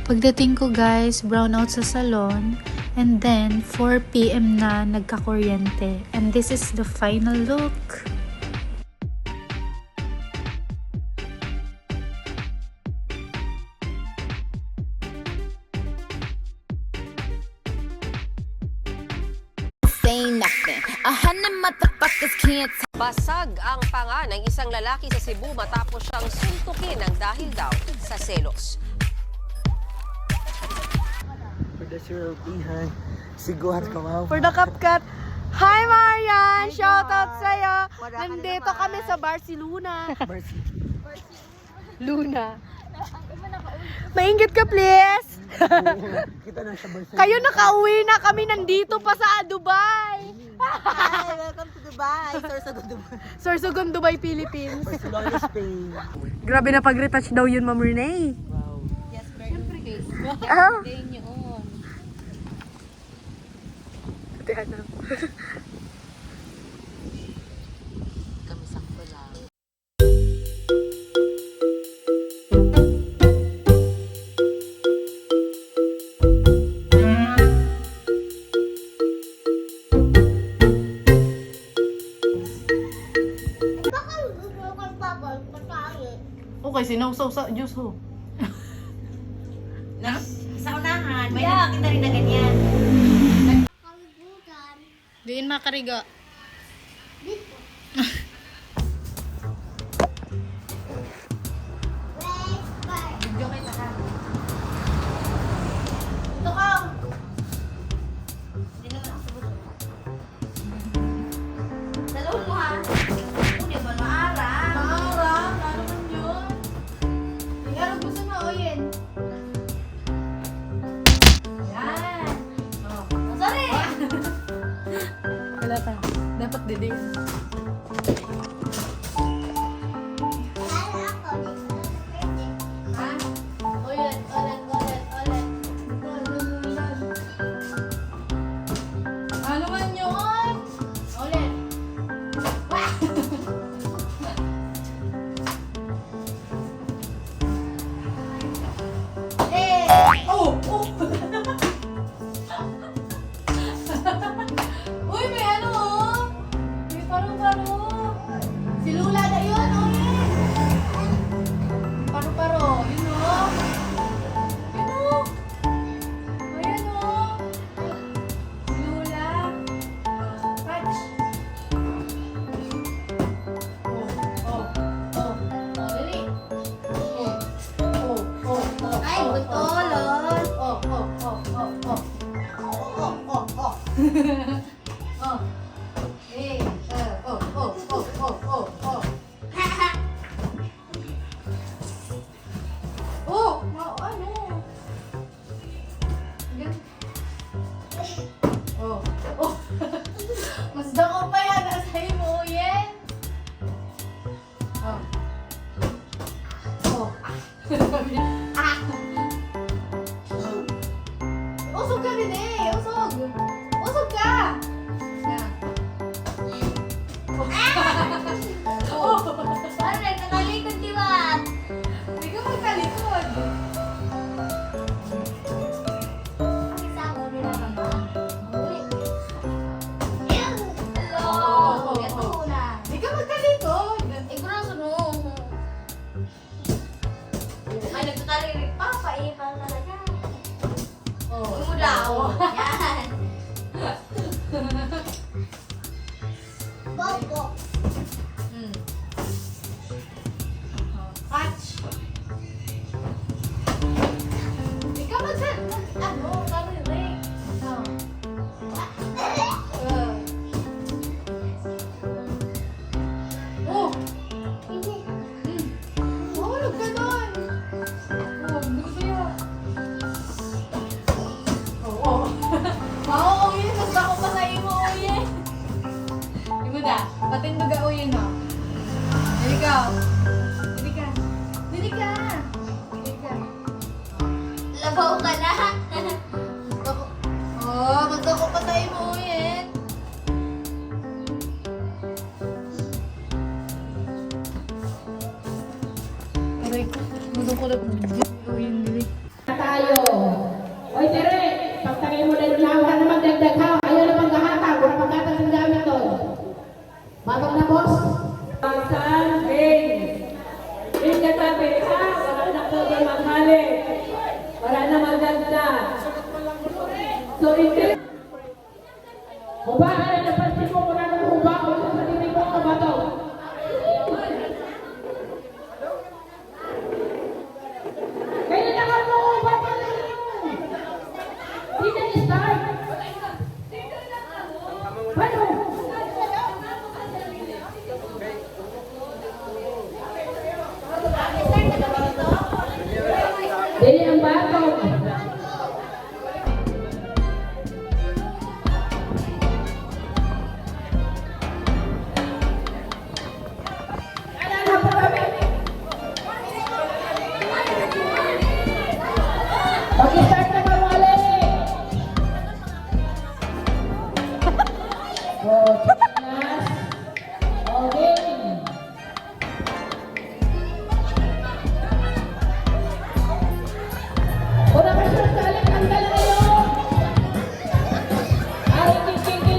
Pagdating ko guys, brown out sa salon. And then, 4 PM na nagka-kuryente. And this is the final look. Basag ang panga ng isang lalaki sa Cebu matapos siyang suntukin ng dahil daw sa selos. For the European, siguhan ka wow. For the CapCut. Hi Marian! Shoutout sa'yo! Nandito kami sa Barcelona. Luna. Maingit ka please! Kita na sa Barcelona. Kayo nakauwi na kami nandito pa sa Dubai! Hi, welcome to Dubai. Sorsogon, Dubai. Sorsogon, Dubai, Philippines. Barcelona, Spain. Grabe na pag-retouch daw yun, Ma'am Renee. Wow. Yes, siyempre guys. Ah. Day niyo on. Tiyan na. Kami sakto lang. Okay, sinausaw sa juice ho. Sa unahan, may nakakita rin na ganyan. Diin makariga. Ito ka. Hindi naman ako sabot. Dalawang mo ha. Hindi ba maara? Maara, ano man yun? Ano gusto mo, Oyen? Yan. Oh, sorry. Wala pa. Dapat didi. Ha? Ulit, ulit, ulit, ulit. Ano man yun? Ulit. Oh! Oh! Uy, may ano oh! May paro-paro! Si Lula na yun, Oyen! Paro-paro, yun oh! Yun oh! Ayan oh! Si Lula! Patch! Oh, oh, oh, oh, dali! Oh, oh, oh, oh, Ay, oh, butolon. Oh, oh, oh, oh, oh. Oh, oh, oh. Oh. Eh, oh, oh, oh, oh, oh, oh. Oh, ano? Gan. Oh, oh. Mas dako pa yan sa imo, Yen. Oh. Oh. Ah. Usog ka din eh, usog. Usog ka. Yan. Oh. Ano, nakalikod di ba? Hindi ka magkalikod. Isa ko nila naman. Ulit. Hello. Oh, oh, Ito oh. na. Hindi ka magkalikod. Grosso no. Ay, nagtutaririk pa. Paipal talaga. Oh. Uy mo daw. Yan. Bobo. Mm. Catch. Hindi ka ano, karirik. Oh. Oh. Hindi. Mahulog ka doon. Oh, hindi ko sa'yo. Oh, oh. Oo, yun. Mas ako pa sa imo, Oyen. Imo da. Patindog ka, Oyen, no? Dili ka. Dili ka. Dili ka. Dili ka. Labaw ka na. Oh, mas ako pa sa imo, Oyen. Aray ko. Gusto ko na. Oyen, dili. Tayo. malapit ha. Wala na po yung maghali. Wala na maganda. So, hindi. Huba, ano napansin mo muna ng huba o sa sarili mo o ba to? Kailangan mo huba pa lang yun. Hindi na start. Ano? Dili ang bato. Mag-start na ka ulit. Oh, chinas. Okay. Una ka siya sa alin, tanggal na yun. Ay, king.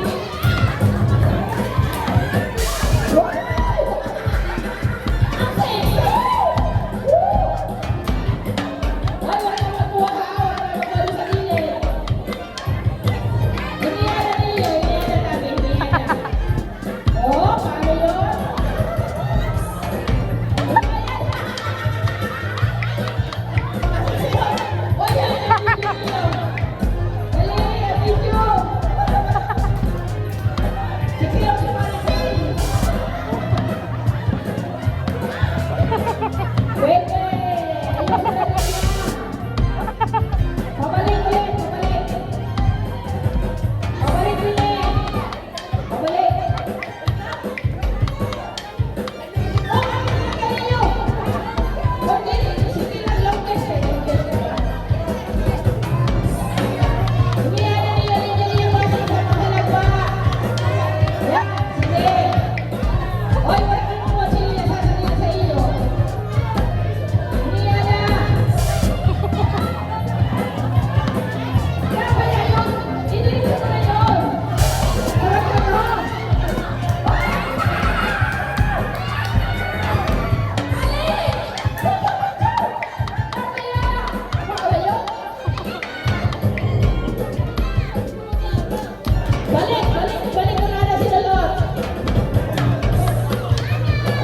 Balik ko na si Dalot.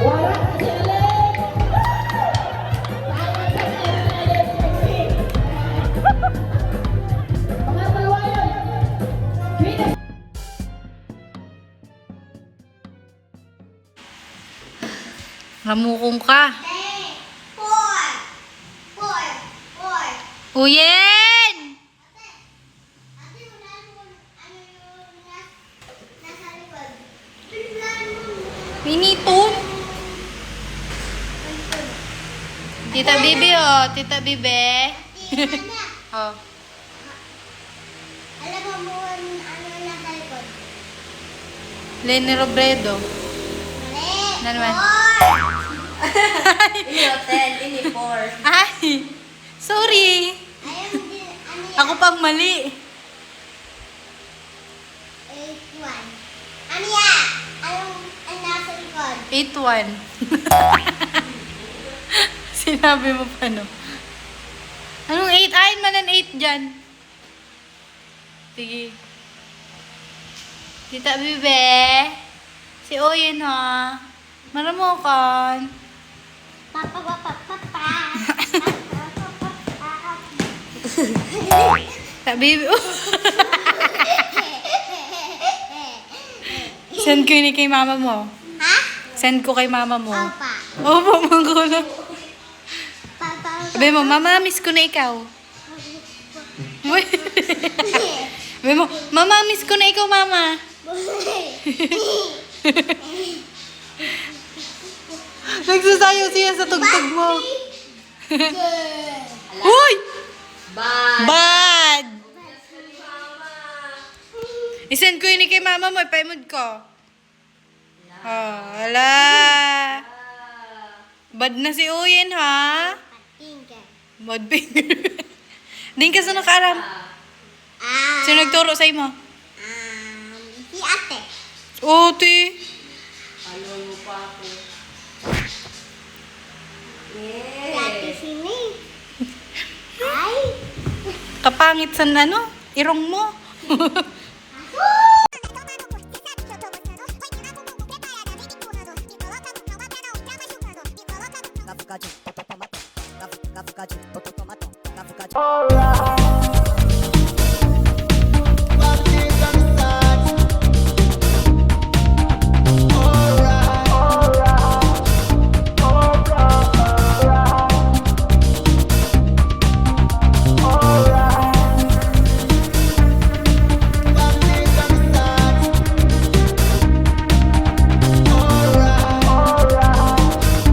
Wala si Alec. Mga palwayon. Ramukong ka. Four. Uyen! Ate, unahan mo ano yung nasa likod. Unahan mo. Pinito. Tita Bibi, oh. Tita Bibi. Tingnan na. Oh. Alam mo ano nasa likod. Lenny Robredo. Mali. Ano naman? Ini hotel, ini four. Ay! Sorry. Ayaw mo din, ano yan? Ako pang mali. 8-1. Ano yan? Ang nasa likod? 8-1. Sinabi mo pa, no? Anong 8? Ayon man ang 8 dyan. Sige. Tita Bibe. Si Oyen, ha? Maramukan. Papa. Tita Bibe. Send ko yun kay mama mo. Ha? Send ko kay mama mo. Papa. Opo, manggulo. Papa. Sabi mo, mama, miss ko na ikaw. Uy. Sabi mo, mama, miss ko na ikaw, mama. Nagsasayaw siya sa tugtog mo. Uy! Bad! I-send ko yun kay mama mo, ipaimod ko. Oh, ala. Bad na si Uyen, ha? Bad finger. Din ka sa nakaaram. Sino nagturo sa imo? Si ate. Uti. Ano mo pa ako? Sini. Ay. Kapangit sa irong mo. Alright.